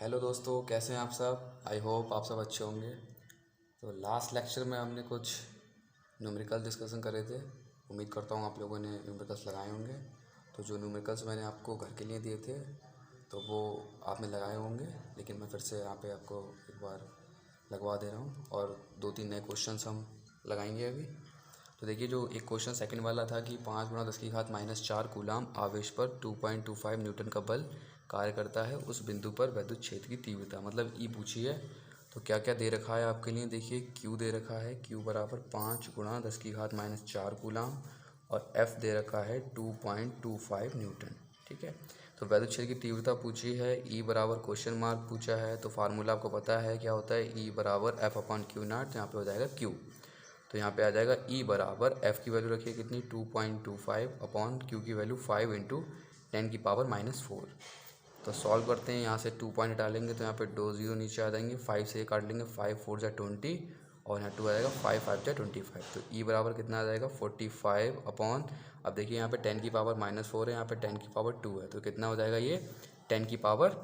Hello दोस्तों, कैसे हैं आप सब। आई होप आप सब अच्छे होंगे। तो लास्ट लेक्चर में हमने कुछ न्यूमेरिकल डिस्कशन करे थे। उम्मीद करता हूँ आप लोगों ने न्यूमेरिकल्स लगाए होंगे। तो जो न्यूमेरिकल्स मैंने आपको घर के लिए दिए थे तो वो आपने लगाए होंगे, लेकिन मैं फिर से यहाँ पे आपको एक बार लगवा दे रहा हूँ और दो तीन नए क्वेश्चंस हम लगाएंगे अभी। तो देखिए, जो एक क्वेश्चन सेकंड वाला था कि 5 × 10⁻⁴ कूलाम आवेश पर 2.25 न्यूटन का बल कार्य करता है, उस बिंदु पर विद्युत क्षेत्र की तीव्रता मतलब ई पूछी है। तो क्या क्या दे रखा है आपके लिए, देखिए क्यू दे रखा है, क्यू बराबर 5 × 10⁻⁴ कूलाम और एफ दे रखा है 2.25 न्यूटन। ठीक है, तो विद्युत क्षेत्र की तीव्रता पूछी है, ई बराबर क्वेश्चन मार्क पूछा है। तो फार्मूला आपको पता है क्या होता है, ई बराबर एफ अपॉन क्यू नॉट। तो यहाँ पे हो जाएगा क्यू, तो यहाँ पे आ जाएगा ई बराबर एफ़ की वैल्यू रखिए कितनी 2.25 अपॉन क्यू की वैल्यू 5 × 10⁻⁻⁴। तो सॉल्व करते हैं, यहाँ से 2 पॉइंट डालेंगे तो यहाँ पे 2 0 नीचे आ जाएंगे, 5 से काट लेंगे, 5 4 × 20 और यहाँ 2 आ जाएगा, 5 5 × 25। तो ई बराबर कितना आ जाएगा 45 अपॉन, अब देखिए यहाँ पे 10⁻⁻⁴ है, यहाँ पे 10⁻2 है, तो कितना हो जाएगा ये 10⁻⁻²।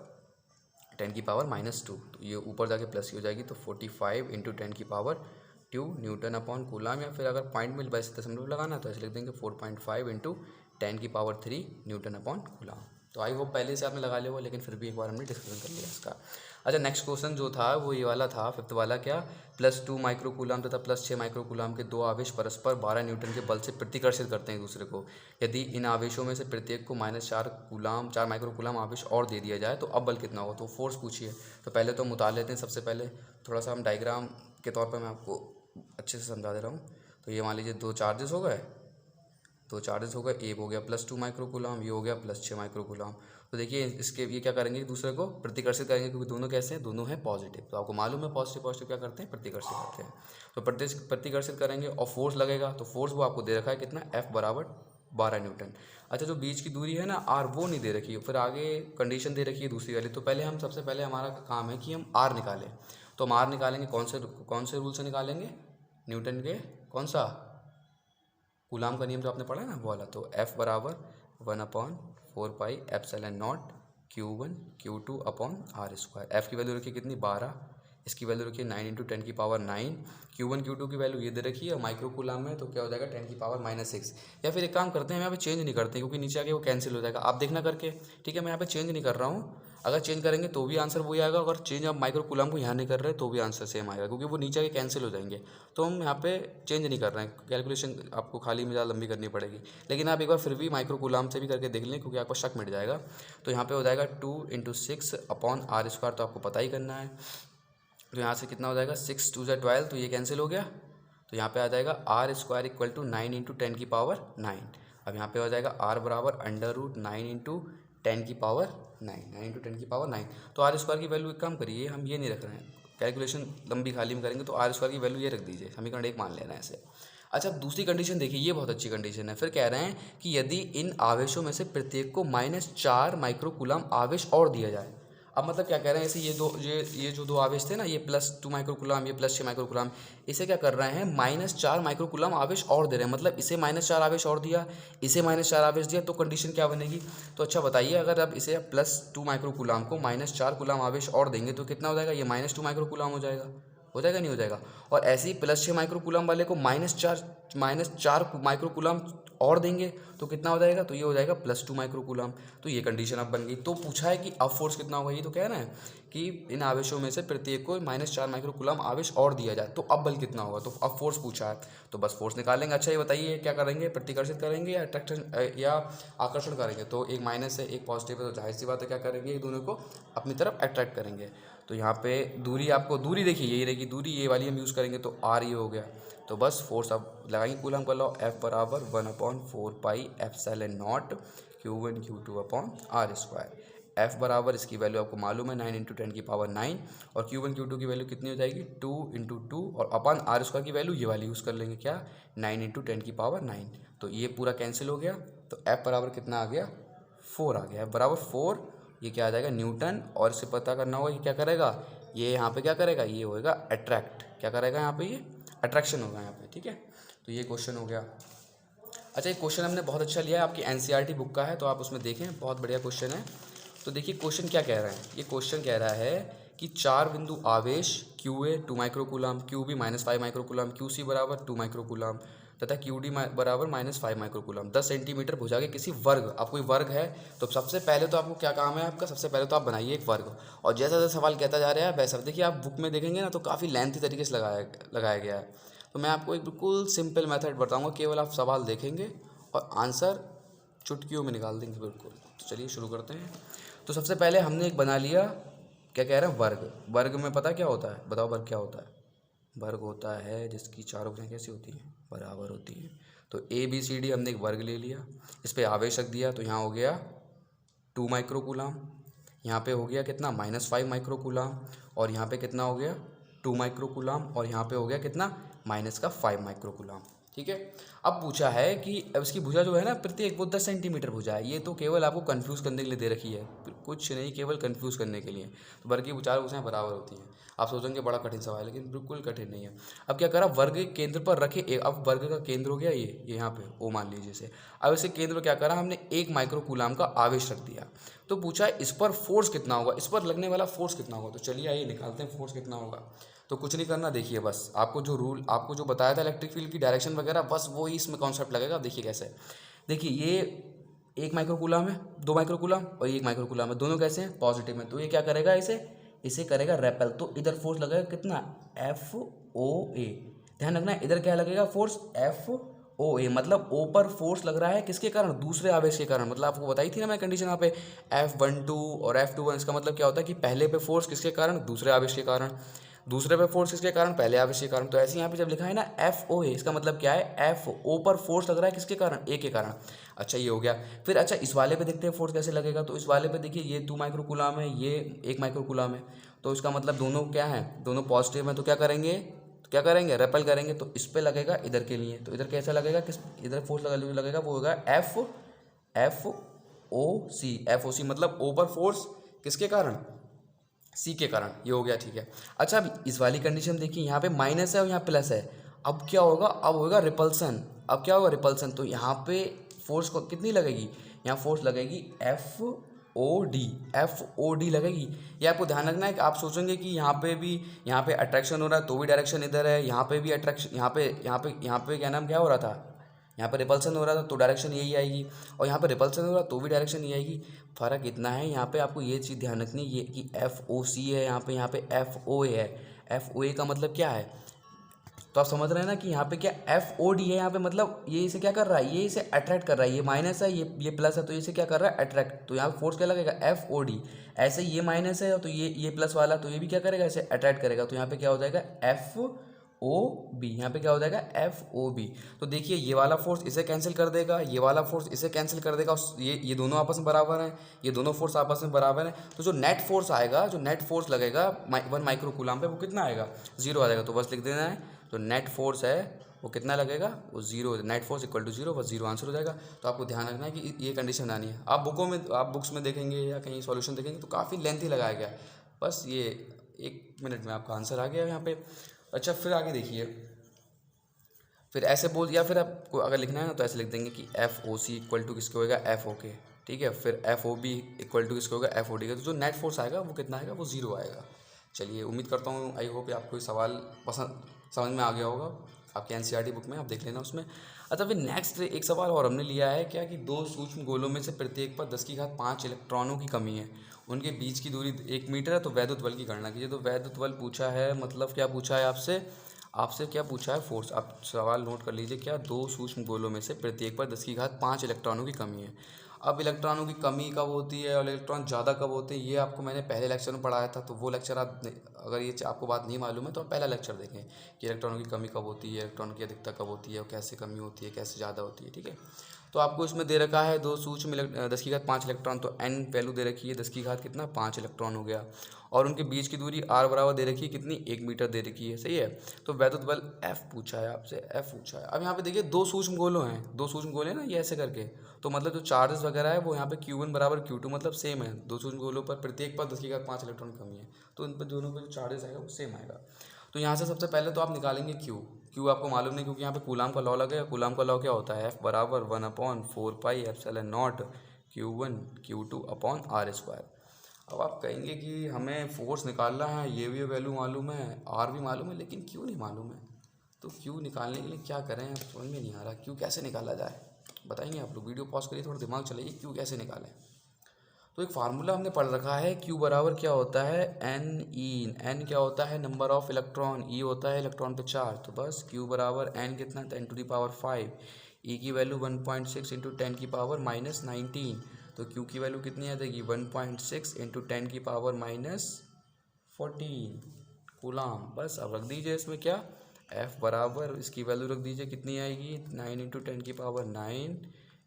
तो ये ऊपर जाके प्लस की हो जाएगी, तो 45 × 10⁻2 न्यूटन अपॉन कूलाम, या फिर अगर पॉइंट में वैसे दशमलव लगाना तो ऐसे लिख देंगे 4.5 × 10⁻³ न्यूटन अपॉन कूलाम। तो आई होप पहले से आपने लगा लिया हो, लेकिन फिर भी एक बार हमने डिस्कशन कर लिया इसका। अच्छा, नेक्स्ट क्वेश्चन जो था वो ये वाला था, फिफ्थ वाला, क्या +2 माइक्रो कूलाम तथा +6 माइक्रो कूलाम के दो आवेश परस्पर 12 न्यूटन के बल से प्रतिकर्षित करते हैं एक दूसरे को। यदि इन आवेशों में से प्रत्येक को -4 माइक्रो कूलाम आवेश और दे दिया जाए तो अब बल कितना होगा। तो फोर्स पूछिए। तो पहले तो हम उतार लेते हैं, सबसे पहले थोड़ा सा हम डायग्राम के तौर पर मैं आपको अच्छे से समझा दे रहा हूँ। तो ये मान लीजिए दो चार्जेस हो गए, एक हो गया +2 माइक्रो कूलाम, ये हो गया +6 माइक्रो कूलाम। तो देखिए इसके ये क्या करेंगे, एक दूसरे को प्रतिकर्षित करेंगे, क्योंकि दोनों कैसे हैं, दोनों हैं पॉजिटिव। तो आपको मालूम है पॉजिटिव पॉजिटिव क्या करते हैं, प्रतिकर्षित करते हैं। तो प्रतिकर्षित करेंगे और फोर्स लगेगा, तो फोर्स वो आपको दे रखा है कितना, F बराबर 12 न्यूटन। अच्छा, जो बीच की दूरी है ना R, वो नहीं दे रखी है, फिर आगे कंडीशन दे रखी है दूसरी वाली। तो पहले हम सबसे पहले हमारा काम है कि हम R निकालें। तो हम R निकालेंगे कौन से रूल से निकालेंगे, न्यूटन के कौन सा, कूलाम का नियम जो आपने पढ़ा है ना वो वाला। तो F बराबर 1/4πε0 Q1 Q2 upon R²। F की वैल्यू रखिए कितनी 12, इसकी वैल्यू रखिए 9 × 10⁻⁹। Q1 Q2 की वैल्यू ये दे रखी है, और माइक्रो कूलाम में तो क्या हो जाएगा 10⁻⁻6। या फिर एक काम करते हैं, हम यहाँ पे चेंज नहीं करते क्योंकि नीचे आके वो कैंसिल हो जाएगा, आप देखना करके। ठीक है, मैं यहाँ पे चेंज नहीं कर रहा हूँ। अगर चेंज करेंगे तो भी आंसर वही आएगा, अगर चेंज आप माइक्रो कूलाम को यहाँ नहीं कर रहे तो भी आंसर सेम आएगा, क्योंकि वो नीचे आके कैंसिल हो जाएंगे। तो हम यहाँ पे चेंज नहीं कर रहे हैं, कैलकुलेशन आपको खाली में ज़्यादा लंबी करनी पड़ेगी। लेकिन आप एक बार फिर भी माइक्रो कूलाम से भी करके देख लें, क्योंकि आपको शक मिट जाएगा। तो यहाँ पे हो जाएगा 2 × 6 अपॉन R², तो आपको पता ही करना है। तो यहाँ से कितना हो जाएगा, 6 2 × 12, तो ये कैंसिल हो गया। तो यहाँ पे आ जाएगा R² = 9 × 10⁹। अब यहाँ पे हो जाएगा R बराबर √9 × 10⁹, 9 × 10⁹। तो R² की वैल्यू, एक काम करिए, हम ये नहीं रख रहे हैं, कैलकुलेशन लंबी खाली में करेंगे, तो R² की वैल्यू ये रख दीजिए, समीकरण 1 मान लेना है ऐसे। अच्छा, अब दूसरी कंडीशन देखिए, ये बहुत अच्छी कंडीशन है। फिर कह रहे हैं कि यदि इन आवेशों में से प्रत्येक को -4 माइक्रो कूलाम आवेश और दिया जाए। अब मतलब क्या कह रहे हैं, ऐसे ये जो दो आवेश थे ना, ये +2 माइक्रो कूलाम, ये +6 माइक्रो कूलाम, इसे क्या कर रहे हैं, -4 माइक्रो कूलाम आवेश और दे रहे हैं। मतलब इसे -4 आवेश और दिया, इसे -4 आवेश दिया, तो कंडीशन क्या बनेगी। तो अच्छा बताइए, अगर अब इसे +2 माइक्रो कूलाम को -4 कूलाम आवेश और देंगे तो कितना हो जाएगा, ये -2 माइक्रो कूलाम हो जाएगा, नहीं हो जाएगा। और ऐसे ही +6 माइक्रो कूलाम वाले को -4 माइक्रो कूलाम और देंगे तो कितना हो जाएगा, तो ये हो जाएगा +2 माइक्रो कूलाम। तो ये कंडीशन अब बन गई। तो पूछा है कि अब फोर्स कितना होगा, ये तो कह रहे हैं कि इन आवेशों में से प्रत्येक को -4 माइक्रो कूलाम आवेश और दिया जाए, तो अब बल कितना होगा। तो अब फोर्स पूछा है, तो बस फोर्स निकालेंगे। अच्छा, ये बताइए क्या करेंगे, प्रतिकर्षित करेंगे या अट्रैक्शन या आकर्षण करेंगे। तो एक माइनस है, एक पॉजिटिव है, तो जाहिर सी बात है क्या करेंगे, ये दोनों को अपनी तरफ अट्रैक्ट करेंगे। तो यहाँ पे दूरी, आपको दूरी देखिए यही रहेगी, दूरी ये वाली हम यूज़ करेंगे, तो R ये हो गया। तो बस फोर्स अब लगाएंगे कूलम का लॉ, F बराबर 1/4πε0 Q1 Q2 upon R²। F बराबर, इसकी वैल्यू आपको मालूम है 9 × 10⁹, और Q1 Q2 की वैल्यू कितनी हो जाएगी 2 × 2, और अपॉन R² की वैल्यू ये वाली यूज़ कर लेंगे, क्या 9 × 10⁹। तो ये पूरा कैंसिल हो गया। तो F बराबर कितना आ गया, 4 आ गया। F बराबर 4, ये क्या आ जाएगा न्यूटन। और इससे पता करना होगा कि क्या करेगा, ये यहाँ पे क्या करेगा, ये होएगा अट्रैक्ट, क्या करेगा यहाँ पे, ये अट्रैक्शन होगा यहाँ पे। ठीक है, तो ये क्वेश्चन हो गया। अच्छा, ये क्वेश्चन हमने बहुत अच्छा लिया है, आपकी NCERT बुक का है, तो आप उसमें देखें, बहुत बढ़िया क्वेश्चन है। तो देखिए क्वेश्चन क्या कह रहा है, ये क्वेश्चन कह रहा है कि 4 बिंदु आवेश QA 2 microcoulomb, QB -5 microcoulomb, QC बराबर 2 माइक्रोकूलम तथा QD बराबर -5 माइक्रोकूलम 10 सेंटीमीटर भुजा के किसी वर्ग, अब कोई वर्ग है तो सबसे पहले तो आपको क्या काम है आपका, सबसे पहले तो आप बनाइए एक वर्ग। और जैसा जैसा सवाल कहता जा रहा है वैसा देखिए, आप बुक में देखेंगे ना तो काफ़ी लेंथी तरीके से लगाया गया है। तो मैं आपको एक बिल्कुल सिंपल मेथड बताऊँगा, केवल आप सवाल देखेंगे और आंसर चुटकियों में निकाल देंगे बिल्कुल। तो चलिए शुरू करते हैं। तो सबसे पहले हमने एक बना लिया, क्या कह रहे हैं, वर्ग। वर्ग में पता क्या होता है, बताओ वर्ग क्या होता है? वर्ग होता है जिसकी चारों भुजाएं कैसी होती हैं, बराबर होती हैं। तो ABCD हमने एक वर्ग ले लिया, इस पर आवेश रख दिया, तो यहाँ हो गया 2 माइक्रोकूलम, यहाँ पे हो गया कितना -5 माइक्रोकूलम, और यहाँ पे कितना हो गया 2 माइक्रोकूलम, और यहाँ पे हो गया कितना -5 माइक्रोकूलम। ठीक है। अब पूछा है कि अब इसकी भुजा जो है ना प्रत्येक वो 10 सेंटीमीटर भुजा है। ये तो केवल आपको कंफ्यूज करने के लिए दे रखी है, कुछ नहीं, केवल कंफ्यूज करने के लिए। तो वर्ग की चार भुजाएं बराबर होती हैं। आप सोचेंगे बड़ा कठिन सवाल है, लेकिन बिल्कुल कठिन नहीं है। अब क्या करा, वर्ग के केंद्र पर रखे एक, अब वर्ग का केंद्र हो गया ये यहाँ पे ओ मान लीजिए इसे। अब इसे केंद्र पर क्या करा हमने, 1 माइक्रोकूलम का आवेश रख दिया। तो पूछा इस पर फोर्स कितना होगा, इस पर लगने वाला फोर्स कितना होगा। तो चलिए आइए निकालते हैं फोर्स कितना होगा। तो कुछ नहीं करना, देखिए बस आपको जो रूल आपको जो बताया था इलेक्ट्रिक फील्ड की डायरेक्शन वगैरह, बस वो ही इसमें कॉन्सेप्ट लगेगा। देखिए कैसे, देखिए ये 1 माइक्रोकूलम है, 2 माइक्रोकूलम और 1 माइक्रोकूलम है, दोनों कैसे हैं, पॉजिटिव में। तो ये क्या करेगा, इसे करेगा रेपेल। तो इधर फोर्स लगेगा कितना, FOA। ध्यान रखना इधर क्या लगेगा फोर्स, FOA, मतलब ओ पर फोर्स लग रहा है किसके कारण, दूसरे आवेश के कारण। मतलब आपको बताई थी ना मैं कंडीशन यहाँ पे F12 और F21। इसका मतलब क्या होता है कि पहले पे फोर्स किसके कारण, दूसरे आवेश के कारण, दूसरे पे फोर्स किसके कारण, पहले आवेश के कारण। तो ऐसे यहाँ पे जब लिखा है ना FOA, इसका मतलब क्या है, FO पर फोर्स लग रहा है किसके कारण, ए के कारण। अच्छा ये हो गया। फिर अच्छा इस वाले पे देखते हैं फोर्स कैसे लगेगा। तो इस वाले पे देखिए ये 2 माइक्रोकूलम है, ये 1 माइक्रोकूलम है। तो इसका मतलब दोनों क्या है, दोनों पॉजिटिव हैं। तो क्या करेंगे, रेपेल करेंगे। तो इस पे लगेगा इधर के लिए। तो इधर कैसा लगेगा, किस इधर फोर्स लगेगा वो होगा FOC मतलब ओ पर फोर्स किसके कारण, सी के कारण। ये हो गया, ठीक है। अच्छा अब इस वाली कंडीशन देखिए, यहाँ पे माइनस है और यहाँ प्लस है। अब क्या होगा, अब होगा रिपल्सन। अब क्या होगा, रिपल्सन। तो यहाँ पे फोर्स को कितनी लगेगी, यहाँ फोर्स लगेगी FOD लगेगी। ये आपको ध्यान रखना है कि आप सोचेंगे कि यहाँ पे अट्रैक्शन हो रहा है तो भी डायरेक्शन इधर है, यहाँ पे भी अट्रैक्शन, यहाँ पे क्या नाम क्या हो रहा था, यहाँ पर रिपल्सन हो रहा था तो डायरेक्शन यही आएगी, और यहाँ पर रिपल्सन हो रहा तो भी डायरेक्शन यही आएगी। फ़र्क इतना है, यहाँ पे आपको ये चीज़ ध्यान रखनी है कि FOC है, यहाँ पे FOA है। FOA का मतलब क्या है, तो आप समझ रहे हैं ना कि यहाँ पे क्या FOD है, यहाँ पे मतलब ये इसे क्या कर रहा है, ये इसे अट्रैक्ट कर रहा है। ये माइनस है, ये प्लस है, तो इसे क्या कर रहा है, अट्रैक्ट। तो यहाँ पे फोर्स क्या लगेगा, FOD। ऐसे ये माइनस है तो ये प्लस वाला, तो ये भी क्या करेगा, इसे अट्रैक्ट करेगा। तो यहाँ पे क्या हो जाएगा, FOB। यहाँ पे क्या हो जाएगा, FOB। तो देखिए ये वाला फोर्स इसे कैंसिल कर देगा, ये वाला फोर्स इसे कैंसिल कर देगा, ये दोनों आपस में बराबर हैं, ये दोनों फोर्स आपस में बराबर हैं। तो जो नेट फोर्स आएगा, जो नेट फोर्स लगेगा 1 माइक्रोकूलम पे, वो कितना आएगा, 0 आ जाएगा। तो बस लिख देना है, जो नेट फोर्स है वो कितना लगेगा, वो 0, नेट फोर्स इक्वल टू 0, बस 0 आंसर हो जाएगा। तो आपको ध्यान रखना है कि ये कंडीशन आनी है। आप बुक्स में देखेंगे या कहीं सॉल्यूशन देखेंगे तो काफ़ी लेंथी लगाया गया, बस ये 1 मिनट में आपका आंसर आ गया यहाँ पे। अच्छा फिर आगे देखिए, फिर ऐसे बोल, या फिर आपको अगर लिखना है ना तो ऐसे लिख देंगे कि FOC इक्वल टू किसके होगा, FOK। ठीक है, फिर FOB इक्वल टू किसके होगा, FOD का। तो जो नेट फोर्स आएगा वो कितना आएगा, वो 0 आएगा। चलिए उम्मीद करता हूँ, आई होप आपको ये सवाल पसंद समझ में आ गया होगा। आपके NCERT बुक में आप देख लेना उसमें। अच्छा फिर नेक्स्ट एक सवाल और हमने लिया है क्या, कि 2 सूक्ष्म गोलों में से प्रत्येक पर 10⁵ इलेक्ट्रॉनों की कमी है, उनके बीच की दूरी 1 मीटर है, तो वैद्युत बल की गणना कीजिए। तो वैद्युत बल पूछा है, मतलब क्या पूछा है आपसे क्या पूछा है, फोर्स। आप सवाल नोट कर लीजिए, क्या 2 सूक्ष्म गोलों में से प्रत्येक पर 10⁵ इलेक्ट्रॉनों की कमी है। अब इलेक्ट्रॉनों की कमी कब होती है और इलेक्ट्रॉन ज़्यादा कब होते हैं, ये आपको मैंने पहले लेक्चर में पढ़ाया था। तो वो लेक्चर अगर ये आपको बात नहीं मालूम है तो आप पहला लेक्चर देखें कि इलेक्ट्रॉनों की कमी कब होती है, इलेक्ट्रॉन की अधिकता कब होती है, और कैसे कमी होती है, कैसे ज़्यादा होती है। ठीक है, तो आपको इसमें दे रखा है 2 सूक्ष्म 10⁵ इलेक्ट्रॉन, तो n वैल्यू दे रखी है 10⁵ कितना 5 इलेक्ट्रॉन हो गया, और उनके बीच की दूरी r बराबर दे रखी है कितनी, 1 मीटर दे रखी है। सही है, तो वैद्युत बल F पूछा है आपसे, F पूछा है। अब यहाँ पे देखिए 2 सूक्ष्म गोलों हैं, 2 सूक्ष्म गोले ना ये ऐसे करके, तो मतलब जो चार्जेस वगैरह है वो यहाँ पे Q1 बराबर Q2 मतलब सेम है। 2 सूक्ष्म गोलों पर प्रत्येक पर 10⁵ इलेक्ट्रॉन कमी है, तो इन पर दोनों पे जो चार्जेस आएगा वो सेम आएगा। तो यहाँ से सबसे पहले तो आप निकालेंगे Q आपको मालूम नहीं, क्योंकि यहाँ पे कूलाम का लॉ लगेगा। कूलाम का लॉ क्या होता है, F बराबर 1/4πε0 Q1 Q2 अपॉन R²। अब आप कहेंगे कि हमें फोर्स निकालना है, ये भी वैल्यू मालूम है, आर भी मालूम है, लेकिन क्यों नहीं मालूम है। तो क्यों निकालने के लिए क्या करें, अब समझ में नहीं आ रहा क्यों कैसे निकाला जाए। बताएंगे आप लोग, वीडियो पॉज करिए, थोड़ा दिमाग चलाइए, क्यों कैसे निकालें। तो एक फार्मूला हमने पढ़ रखा है, क्यू बराबर क्या होता है, एन ई। एन क्या होता है, नंबर ऑफ इलेक्ट्रॉन, ई होता है इलेक्ट्रॉन पे चार्ज। तो बस क्यू बराबर एन कितना, 10⁵, ई की वैल्यू 1.6 इंटू 10⁻⁻19। तो क्यू की वैल्यू कितनी आ जाएगी, 1.6 इंटू 10⁻⁻14 कूलाम। बस अब रख दीजिए इसमें क्या, एफ बराबर इसकी वैल्यू रख दीजिए, कितनी आएगी, 9 इंटू 10⁻9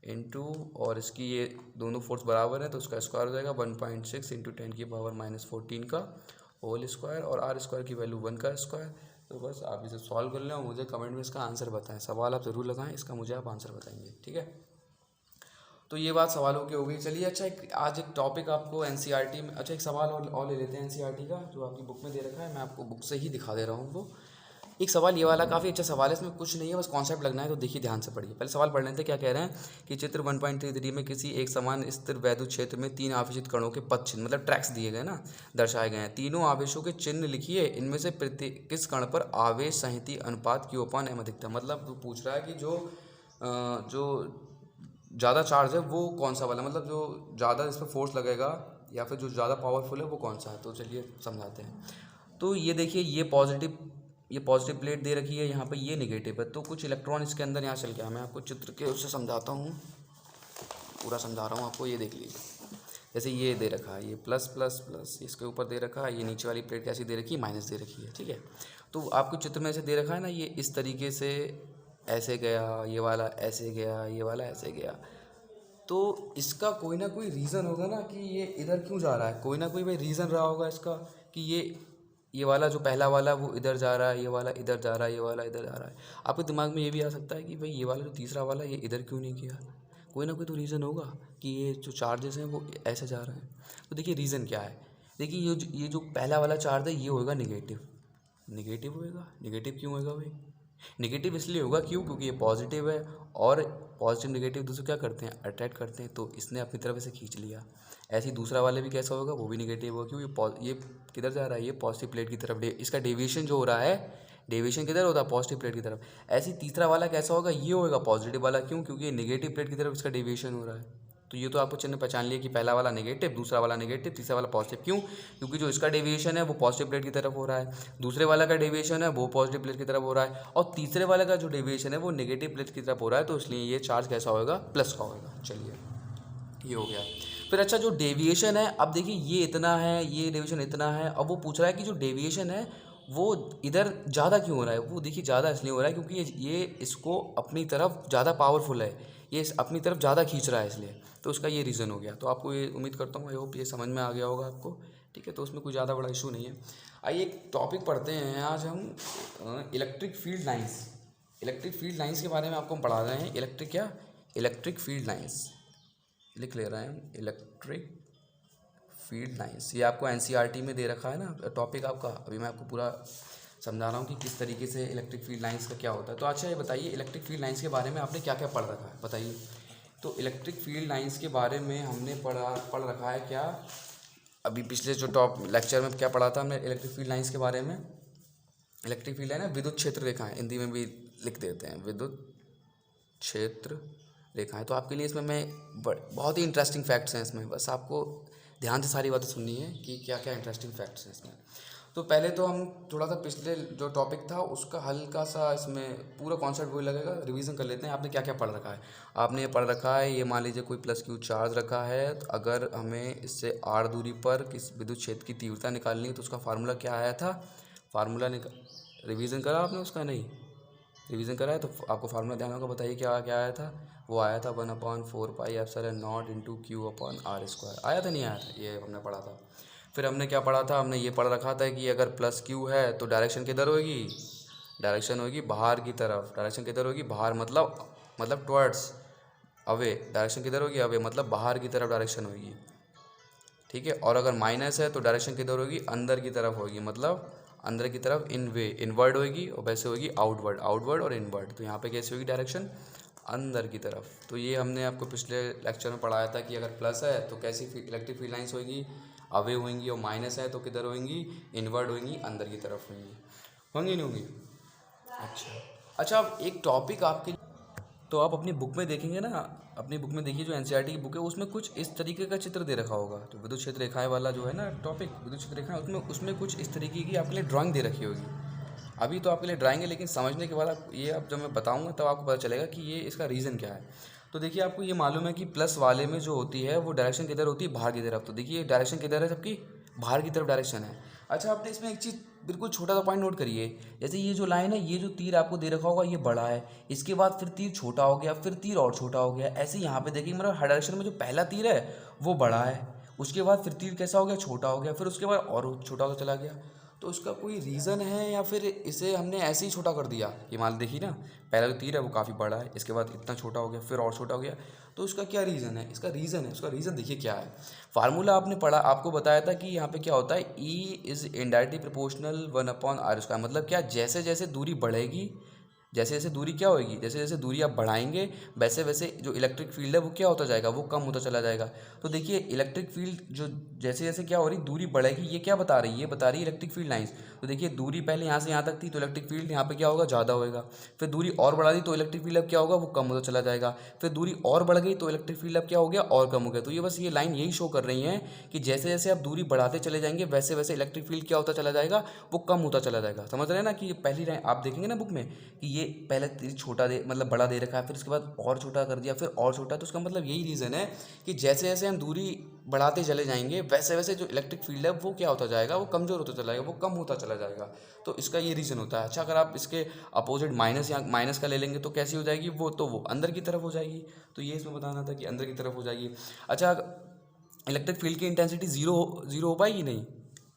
इंटू, और इसकी ये दोनों फोर्स बराबर है तो उसका स्क्वायर हो जाएगा 1.6 इंटू 10⁻⁻14 का होल स्क्वायर, और आर स्क्वायर की वैल्यू 1 का स्क्वायर। तो बस आप इसे सॉल्व कर लें और मुझे कमेंट में इसका आंसर बताएं। सवाल आप ज़रूर लगाएं, इसका मुझे आप आंसर बताएंगे, ठीक है। तो ये बात सवालों की हो गई। चलिए अच्छा, आज एक टॉपिक आपको एनसीईआरटी में, अच्छा एक सवाल और ले लेते हैं एनसीईआरटी का, जो आपकी बुक में दे रखा है, मैं आपको बुक से ही दिखा दे रहा हूँ वो। एक सवाल ये वाला काफ़ी अच्छा सवाल है, इसमें कुछ नहीं है, बस कॉन्सेप्ट लगना है, तो देखिए ध्यान से पढ़िए। पहले सवाल पढ़ लेते हैं, क्या कह रहे हैं कि चित्र 1.33 में किसी एक समान स्थिर वैद्युत क्षेत्र में 3 आवेशित कणों के पद चिन्ह, मतलब ट्रैक्स दिए गए ना, दर्शाए गए हैं। तीनों आवेशों के चिन्ह लिखिए, इनमें से प्रत्येक किस कण पर आवेश संहति अनुपात Q/m अधिकतम। मतलब वो पूछ रहा है कि जो ज़्यादा चार्ज है वो कौन सा वाला, मतलब जो ज़्यादा इस पर फोर्स लगेगा या फिर जो ज़्यादा पावरफुल है वो कौन सा है। तो चलिए समझाते हैं। तो ये देखिए, ये पॉजिटिव प्लेट दे रखी है, यहाँ पे ये नेगेटिव है, तो कुछ इलेक्ट्रॉन इसके अंदर यहाँ चल गया। मैं आपको चित्र के उससे समझाता हूँ, पूरा समझा रहा हूँ आपको। ये देख लीजिए, जैसे ये दे रखा है, ये प्लस प्लस प्लस इसके ऊपर दे रखा है, ये नीचे वाली प्लेट कैसी दे रखी है, माइनस दे रखी है, ठीक है। तो आपको चित्र में ऐसे दे रखा है ना, ये इस तरीके से ऐसे गया, ये वाला ऐसे गया, ये वाला ऐसे गया। तो इसका कोई ना कोई रीज़न होगा ना कि ये इधर क्यों जा रहा है, कोई ना कोई भाई रीज़न रहा होगा इसका कि ये वाला जो पहला वाला वो इधर जा रहा है, ये वाला इधर जा रहा है, ये वाला इधर जा रहा है। आपके दिमाग में ये भी आ सकता है कि भाई ये वाला जो तीसरा वाला ये इधर क्यों नहीं किया, कोई ना कोई तो रीज़न होगा कि ये जो चार्जेस हैं वो ऐसे जा रहे हैं। तो देखिए रीज़न क्या है, देखिए ये जो पहला वाला चार्ज है ये होगा निगेटिव, निगेटिव होएगा। निगेटिव क्यों होएगा भाई, निगेटिव इसलिए होगा क्योंकि ये पॉजिटिव है, और पॉजिटिव निगेटिव दूसरे क्या करते हैं, अट्रैक्ट करते हैं, तो इसने अपनी तरफ से खींच लिया। ऐसे ही दूसरा वाले भी कैसा होगा, वो भी निगेटिव होगा क्योंकि ये किधर जा रहा है, ये पॉजिटिव प्लेट की तरफ, इसका डेविएशन जो हो रहा है, डेविएशन किधर होता है, पॉजिटिव प्लेट की तरफ। ऐसे ही तीसरा वाला कैसा होगा, ये होगा पॉजिटिव वाला, क्योंकि ये निगेटिव प्लेट की तरफ इसका डेविएशन हो रहा है। तो ये तो आपको चिन्ह पहचान लिया कि पहला वाला नेगेटिव, दूसरा वाला नेगेटिव, तीसरा वाला पॉजिटिव। क्यों, क्योंकि जो इसका डेविएशन है वो पॉजिटिव प्लेट की तरफ हो रहा है, दूसरे वाला का डेविएशन है वो पॉजिटिव प्लेट की तरफ हो रहा है, और तीसरे वाले का जो डेविएशन है वो नेगेटिव प्लेट की तरफ हो रहा है। तो इसलिए ये चार्ज कैसा होगा, प्लस का होगा। चलिए ये हो गया। फिर अच्छा, जो डेविएशन है, अब देखिए ये इतना है, ये डेविएशन इतना है, अब वो पूछ रहा है कि जो डेविएशन है वो इधर ज़्यादा क्यों हो रहा है। वो देखिए ज़्यादा इसलिए हो रहा है क्योंकि ये इसको अपनी तरफ ज़्यादा पावरफुल है, ये अपनी तरफ ज़्यादा खींच रहा है, इसलिए तो उसका ये रीज़न हो गया। तो आपको ये उम्मीद करता हूँ, आई होप ये समझ में आ गया होगा आपको, ठीक है। तो उसमें कोई ज़्यादा बड़ा इशू नहीं है। आइए एक टॉपिक पढ़ते हैं आज हम, electric field lines. Electric field lines के बारे में आपको हम पढ़ा रहे हैं। इलेक्ट्रिक फील्ड लाइंस लिख ले रहे हैं, इलेक्ट्रिक फील्ड लाइंस। ये आपको एनसीईआरटी में दे रखा है ना टॉपिक आपका। अभी मैं आपको पूरा समझा रहा हूँ कि किस तरीके से इलेक्ट्रिक फील्ड लाइंस का क्या होता है। तो अच्छा ये बताइए, इलेक्ट्रिक फील्ड लाइंस के बारे में आपने क्या क्या पढ़ रखा है, बताइए। तो इलेक्ट्रिक फील्ड लाइंस के बारे में हमने पढ़ रखा है क्या, अभी पिछले जो लेक्चर में क्या पढ़ा था हमने इलेक्ट्रिक फील्ड लाइंस के बारे में। इलेक्ट्रिक फील्ड लाइन है विद्युत क्षेत्र रेखाएं, हिंदी में भी लिख देते हैं विद्युत क्षेत्र रेखाएं। तो आपके लिए इसमें मैं बहुत ही इंटरेस्टिंग फैक्ट्स हैं इसमें, बस आपको ध्यान से सारी बातें सुननी है कि क्या क्या इंटरेस्टिंग फैक्ट्स हैं इसमें। तो पहले तो हम थोड़ा सा पिछले जो टॉपिक था उसका हल्का सा इसमें पूरा कॉन्सेप्ट वही लगेगा, रिवीजन कर लेते हैं। आपने क्या क्या पढ़ रखा है, आपने ये पढ़ रखा है, ये मान लीजिए कोई प्लस क्यू चार्ज रखा है, तो अगर हमें इससे आर दूरी पर किस विद्युत क्षेत्र की तीव्रता निकालनी है तो उसका फार्मूला क्या आया था, फार्मूला रिवीजन करा आपने उसका, नहीं रिवीजन करा है तो आपको फार्मूला ध्यान होगा, बताइए क्या क्या आया था। वो आया था 1/4 pi epsilon not into Q/r²। आया था नहीं आया था, ये हमने पढ़ा था। फिर हमने क्या पढ़ा था, हमने ये पढ़ रखा था कि अगर प्लस क्यू है तो डायरेक्शन किधर होगी, डायरेक्शन होगी बाहर की तरफ। डायरेक्शन किधर होगी, बाहर मतलब टुवर्ड्स अवे। डायरेक्शन किधर होगी, अवे मतलब बाहर की तरफ डायरेक्शन होगी, ठीक है। और अगर माइनस है तो डायरेक्शन किधर होगी, अंदर की तरफ होगी, मतलब अंदर की तरफ इनवर्ड होगी, और वैसे होगी आउटवर्ड और इनवर्ड। तो यहाँ पे कैसी होगी डायरेक्शन, अंदर की तरफ। तो ये हमने आपको पिछले लेक्चर में पढ़ाया था कि अगर प्लस है तो कैसी इलेक्ट्रिक फील्ड लाइंस होगी, अवे होंगी, और माइनस है तो किधर होंगी, इनवर्ड होंगी, अंदर की तरफ होंगी, होंगी नहीं होंगी। अच्छा, अब एक टॉपिक आपके, तो आप अपनी बुक में देखेंगे ना, अपनी बुक में देखिए जो एनसीईआरटी की बुक है उसमें कुछ इस तरीके का चित्र दे रखा होगा। तो विद्युत क्षेत्र रेखाएं वाला जो है ना टॉपिक, विद्युत क्षेत्र रेखाएं, उसमें उसमें कुछ इस तरीके की आपके लिए ड्राइंग दे रखी होगी। अभी तो आपके लिए ड्राइंग है, लेकिन समझने के बाद आप ये, अब जब मैं बताऊंगा तब आपको पता चलेगा कि ये इसका रीज़न क्या है। तो देखिए, आपको ये मालूम है कि प्लस वाले में जो होती है वो डायरेक्शन किधर होती है, बाहर की तरफ। तो देखिए डायरेक्शन किधर है सबकी, बाहर की तरफ डायरेक्शन है। अच्छा, आपने इसमें एक चीज़ बिल्कुल छोटा सा पॉइंट नोट करिए, जैसे ये जो लाइन है, ये जो तीर आपको दे रखा होगा ये बड़ा है, इसके बाद फिर तीर छोटा हो गया, फिर तीर और छोटा हो गया। ऐसे यहाँ पे देखिए, मतलब हर डायरेक्शन में जो पहला तीर है वो बड़ा है, उसके बाद फिर तीर कैसा हो गया, छोटा हो गया, फिर उसके बाद और छोटा होता चला गया। तो इसका कोई रीज़न है या फिर इसे हमने ऐसे ही छोटा कर दिया? ये मान देखिए ना, पहला जो तीर है वो काफ़ी बड़ा है, इसके बाद इतना छोटा हो गया, फिर और छोटा हो गया। तो इसका क्या रीज़न है? इसका रीज़न देखिए क्या है। फार्मूला आपने पढ़ा, आपको बताया था कि यहाँ पे क्या होता है, E is indirectly proportional 1/r²। मतलब क्या, जैसे जैसे दूरी बढ़ेगी, जैसे जैसे दूरी क्या होगी, जैसे जैसे दूरी आप बढ़ाएंगे वैसे वैसे जो इलेक्ट्रिक फील्ड है वो क्या होता जाएगा, वो कम होता चला जाएगा। तो देखिए इलेक्ट्रिक फील्ड जो जैसे जैसे क्या हो रही, दूरी बढ़ेगी, ये क्या बता रही है, ये बता रही है इलेक्ट्रिक फील्ड लाइंस। तो देखिए दूरी पहले यहाँ से यहाँ तक थी तो इलेक्ट्रिक फील्ड यहाँ पे क्या होगा, ज़्यादा होएगा। फिर दूरी और बढ़ा दी तो इलेक्ट्रिक फील्ड अब क्या होगा, वो कम होता चला जाएगा। फिर दूरी और बढ़ गई तो इलेक्ट्रिक फील्ड अब क्या हो गया, और कम हो गया। तो ये बस ये लाइन यही शो कर रही है कि जैसे जैसे आप दूरी बढ़ाते चले जाएंगे वैसे वैसे इलेक्ट्रिक फील्ड क्या होता चला जाएगा, वो कम होता चला जाएगा। समझ रहे हैं ना, कि ये पहली लाइन आप देखेंगे ना बुक में कि ये पहले तीर छोटा दे, मतलब बड़ा दे रखा है, फिर उसके बाद और छोटा कर दिया, फिर और छोटा। तो उसका मतलब यही रीज़न है कि जैसे जैसे हम दूरी बढ़ाते चले जाएंगे वैसे वैसे जो इलेक्ट्रिक फील्ड है वो क्या होता जाएगा, वो कमज़ोर होता चला जाएगा, वो कम होता चला जाएगा। तो इसका ये रीज़न होता है। अच्छा, अगर आप इसके अपोजिट माइनस या माइनस का ले लेंगे तो कैसी हो जाएगी वो, तो वो अंदर की तरफ हो जाएगी। तो ये इसमें बताना था कि अंदर की तरफ हो जाएगी। अच्छा, इलेक्ट्रिक फील्ड की इंटेंसिटी जीरो जीरो हो पाएगी नहीं,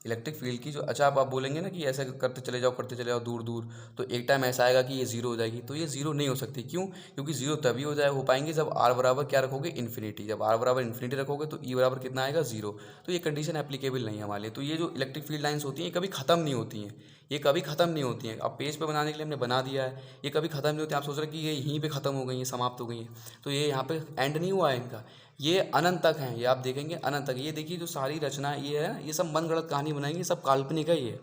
इलेक्ट्रिक फील्ड की जो, अच्छा आप बोलेंगे ना कि ऐसे करते चले जाओ दूर दूर, तो एक टाइम ऐसा आएगा कि ये जीरो हो जाएगी। तो ये जीरो नहीं हो सकती, क्यों? क्योंकि जीरो तभी हो पाएंगे जब आर बराबर क्या रखोगे, इन्फिनिटी। जब आर बराबर इन्फिनिटी रखोगे तो ई बराबर कितना आएगा, जीरो। तो ये कंडीशन एप्लीकेबल नहीं है हमारे लिए। तो ये जो इलेक्ट्रिक फील्ड लाइन्स होती हैं ये कभी ख़त्म नहीं होती हैं, ये कभी ख़त्म नहीं होती हैं। अब पेज पे बनाने के लिए हमने बना दिया है, ये कभी ख़त्म नहीं होती। आप सोच रहे हैं कि ये यहीं पे ख़त्म हो गई हैं, समाप्त हो गई हैं, तो ये यहाँ पे एंड नहीं हुआ है इनका, ये अनंत तक हैं। ये आप देखेंगे अनंत तक। ये देखिए जो सारी रचना ये है, ये सब मनगढ़ंत कहानी बनाएंगे, सब काल्पनिक है ये।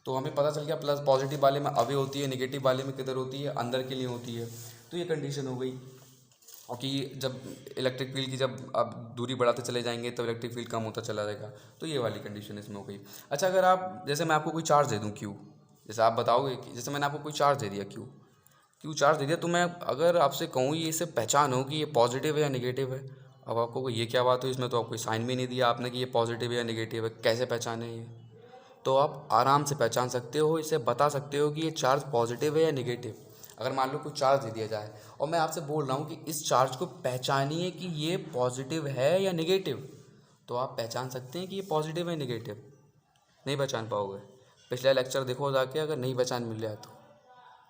तो हमें पता चल गया प्लस पॉजिटिव वाले में अवे होती है, नेगेटिव वाले में किधर होती है, अंदर के लिए होती है। तो ये कंडीशन हो गई। और कि जब इलेक्ट्रिक फील्ड की जब आप दूरी बढ़ाते चले जाएंगे तो इलेक्ट्रिक फील्ड कम होता चला जाएगा। तो ये वाली कंडीशन इसमें हो गई। अच्छा, अगर आप, जैसे मैं आपको कोई चार्ज दे दूँ क्यू, जैसे आप बताओगे कि जैसे मैंने आपको कोई चार्ज दे दिया क्यू चार्ज दे दिया, तो मैं अगर आपसे कहूँ ये इसे पहचानो कि ये पॉजिटिव है या नेगेटिव है, अब आपको ये क्या बात हुई, इसमें तो आपको साइन भी नहीं दिया आपने कि ये पॉजिटिव है या नेगेटिव है, कैसे पहचाने ये? तो आप आराम से पहचान सकते हो, इसे बता सकते हो कि ये चार्ज पॉजिटिव है या नेगेटिव। अगर मान लो कुछ चार्ज दे दिया जाए और मैं आपसे बोल रहा हूँ कि इस चार्ज को पहचानिए कि ये पॉजिटिव है या नेगेटिव, तो आप पहचान सकते हैं कि ये पॉजिटिव है नेगेटिव? नहीं पहचान पाओगे। पिछला लेक्चर देखो जाके, अगर नहीं पहचान मिल जाए तो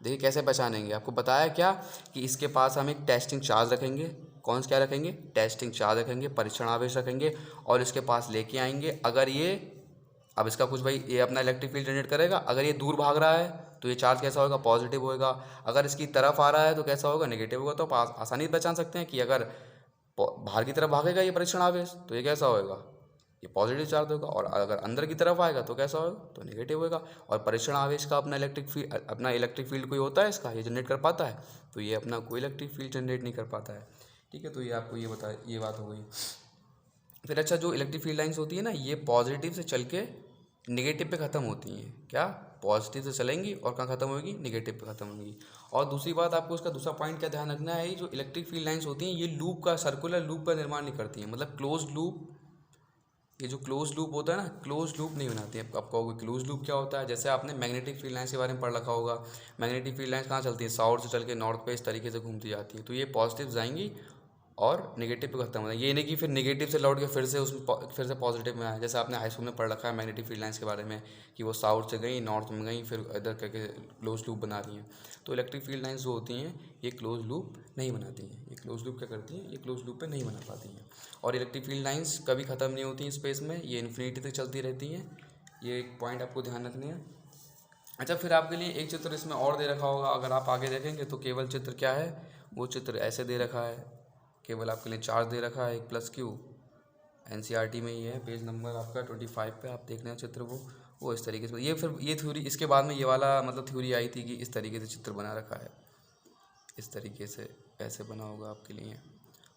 देखिए कैसे पहचानेंगे। आपको बताया क्या कि इसके पास हम एक टेस्टिंग चार्ज रखेंगे। कौन सा क्या रखेंगे? टेस्टिंग चार्ज रखेंगे, परीक्षण आवेश रखेंगे और इसके पास लेके आएंगे। अगर ये, अब इसका कुछ भाई, ये अपना इलेक्ट्रिक फील्ड जनरेट करेगा। अगर ये दूर भाग रहा है तो ये चार्ज कैसा होगा? पॉजिटिव होएगा। अगर इसकी तरफ आ रहा है तो कैसा होगा? नेगेटिव होगा। तो आप आसानी से पहचान सकते हैं कि अगर बाहर की तरफ भागेगा ये परीक्षण आवेश तो ये कैसा होएगा? ये पॉजिटिव चार्ज होगा। और अगर अंदर की तरफ आएगा तो कैसा होगा? तो नेगेटिव होगा। और परीक्षण आवेश का अपना इलेक्ट्रिक फील्ड कोई होता है इसका, ये जनरेट कर पाता है? तो ये अपना कोई इलेक्ट्रिक फील्ड जनरेट नहीं कर पाता है। ठीक है, तो ये आपको ये बात हो गई। फिर अच्छा, जो इलेक्ट्रिक फील्ड लाइंस होती है ना, ये पॉजिटिव से चल के निगेटिव पे ख़त्म होती हैं। क्या? पॉजिटिव से चलेंगी और कहाँ ख़त्म होगी? निगेटिव पे ख़त्म होगी। और दूसरी बात, आपको उसका दूसरा पॉइंट क्या ध्यान रखना है, ये जो इलेक्ट्रिक फील्ड लाइंस होती हैं ये लूप का, सर्कुलर लूप का निर्माण नहीं करती हैं। मतलब क्लोज लूप, ये जो क्लोज लूप होता है ना, क्लोज लूप नहीं बनाती है। आप कहोगे क्लोज लूप क्या होता है? जैसे आपने मैग्नेटिक फील्ड लाइन्स के बारे में पढ़ रखा होगा। मैग्नेटिक फील्ड लाइन्स कहाँ चलती है? साउथ से चल के नॉर्थ पे इस तरीके से घूमती जाती है। तो ये पॉजिटिव जाएंगी और नेगेटिव पे खत्म हो जाए। ये नहीं कि फिर नेगेटिव से लौट के फिर से पॉजिटिव में आए। जैसे आपने हाई स्कूल में पढ़ रखा है मैग्नेटिक फील्ड लाइन्स के बारे में कि वो साउथ से गई, नॉर्थ में गई, फिर इधर करके क्लोज लूप बना रही हैं। तो इलेक्ट्रिक फील्ड लाइन्स जो होती हैं ये क्लोज लूप नहीं बनाती हैं। ये क्लोज लूप क्या करती हैं? ये क्लोज लूप पे नहीं बना पाती हैं। और इलेक्ट्रिक फील्ड लाइन्स कभी ख़त्म नहीं होती हैं स्पेस में, ये इन्फिनिटी तक चलती रहती हैं। ये एक पॉइंट आपको ध्यान रखनी है। अच्छा, फिर आपके लिए एक चित्र इसमें और दे रखा होगा। अगर आप आगे देखेंगे तो केवल चित्र क्या है, वो चित्र ऐसे दे रखा है। केवल आपके लिए चार्ज दे रखा है एक प्लस क्यू, एनसीईआरटी में ही है, पेज नंबर आपका 25 पे आप देख रहे हैं चित्र वो इस तरीके से। ये फिर ये थ्योरी, इसके बाद में ये वाला मतलब थ्योरी आई थी कि इस तरीके से चित्र बना रखा है, इस तरीके से ऐसे बना होगा आपके लिए।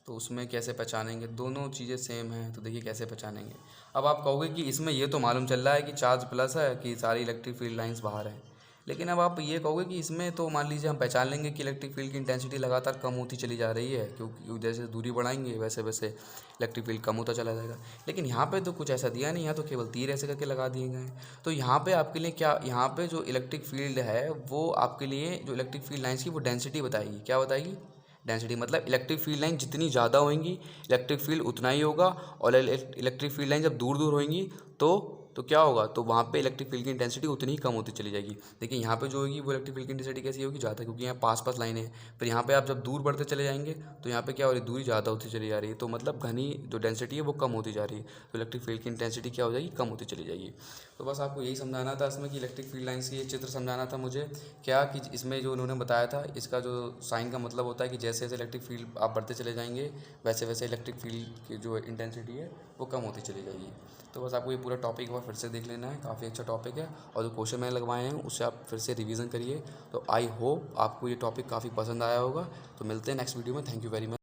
तो उसमें कैसे पहचानेंगे, दोनों चीज़ें सेम हैं, तो देखिए कैसे पहचानेंगे। अब आप कहोगे कि इसमें ये तो मालूम चल रहा है कि चार्ज प्लस है, कि सारी इलेक्ट्रिक फील्ड लाइंस बाहर हैं, लेकिन अब आप ये कहोगे कि इसमें तो मान लीजिए हम पहचान लेंगे कि इलेक्ट्रिक फील्ड की इंटेंसिटी लगातार कम होती चली जा रही है, क्योंकि जैसे दूरी बढ़ाएंगे वैसे वैसे इलेक्ट्रिक फील्ड कम होता चला जाएगा। लेकिन यहाँ पे तो कुछ ऐसा दिया नहीं, यहाँ तो केवल तीर ऐसे करके लगा दिए गए हैं। तो यहाँ पे आपके लिए क्या, यहाँ पे जो इलेक्ट्रिक फील्ड है वो आपके लिए, जो इलेक्ट्रिक फील्ड लाइन्स की वो डेंसिटी बताएगी। क्या बताएगी? डेंसिटी। मतलब इलेक्ट्रिक फील्ड लाइन जितनी ज़्यादा होंगी इलेक्ट्रिक फील्ड उतना ही होगा, और इलेक्ट्रिक फील्ड लाइन जब दूर दूर होंगी तो क्या होगा, तो वहाँ पे इलेक्ट्रिक फील्ड की इंटेंसिटी उतनी ही कम होती चली जाएगी। देखिए यहाँ पे जो होगी वो इलेक्ट्रिक फील्ड की इंटेंसिटी कैसी होगी, ज़्यादा, क्योंकि यहाँ पास पास लाइनें हैं। फिर यहाँ पे आप जब दूर बढ़ते चले जाएंगे तो यहाँ पे क्या हो रही है, दूरी ज़्यादा होती चली जा रही है, तो मतलब घनी जो डेंसिटी है वो कम होती जा रही है, तो इलेक्ट्रिक फील्ड की इंटेंसिटी क्या हो जाएगी, कम होती चली जाएगी। तो बस आपको यही समझाना था इसमें कि इलेक्ट्रिक फील्ड लाइन्स की ये चित्र समझाना था मुझे क्या, कि इसमें जो उन्होंने बताया था इसका जो साइन का मतलब होता है कि जैसे जैसे इलेक्ट्रिक फील्ड आप बढ़ते चले जाएंगे वैसे वैसे इलेक्ट्रिक फील्ड की जो इंटेंसिटी है वो कम होती चली जाएगी। तो बस आपको ये पूरा टॉपिक और फिर से देख लेना है, काफ़ी अच्छा टॉपिक है, और जो क्वेश्चन मैंने लगवाए हैं उससे आप फिर से रिवीजन करिए। तो आई होप आपको ये टॉपिक काफ़ी पसंद आया होगा। तो मिलते हैं नेक्स्ट वीडियो में। Thank you very much.